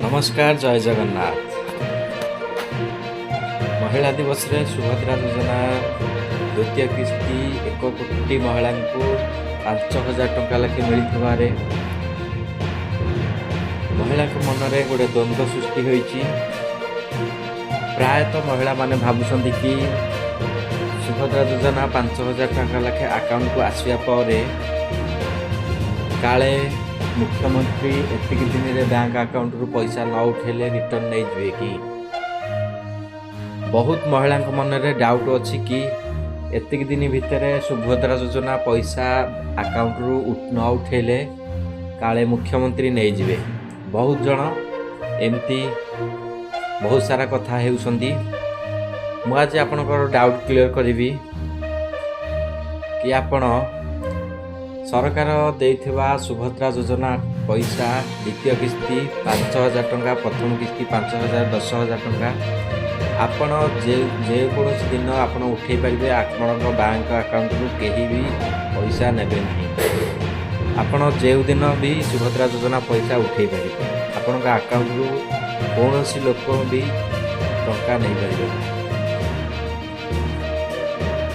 नमस्कार जय जगन्नाथ। महिला दिवस रे सुभद्रा योजना द्वितीय किस्ती 1 कोटी महिला को 5,000 टंका लेखे मिलथिबारे महिला मन में गोटे द्वंद्व सृष्टि होईची। प्रायतः महिला माने भाबुसंती कि सुभद्रा योजना 5,000 टंका लेखे अकाउंट को आसिया परे काले मुख्यमंत्री एतिक दिन में बैंक अकाउंट रु पैसा न उठेले रिटर्न नहीं जुए कि बहुत महिला मन में डाउट अच्छी कि एतिक दिन भितर सुभद्रा योजना पैसा अकाउंट रु न उठेले काले मुख्यमंत्री नहीं जिवे। बहुत जन एमती बहुत सारा कथा हेउसंदी। मु आज आपनकर डाउट क्लियर करी कि आपण सरकार देइथिबा सुभद्रा योजना पैसा द्वितीय किस्ती 5,000 टंका, प्रथम किस्ती 5,000, 10,000 टंका आपण जे कौन दिन आप उठे पारे। आपण बैंक अकाउंट रु कहीं भी पैसा नेबे नहीं। आपण जो दिन भी सुभद्रा योजना पैसा उठे पारे। आपण अकाउंट रु कौन लोक भी टंका नहीं पारे।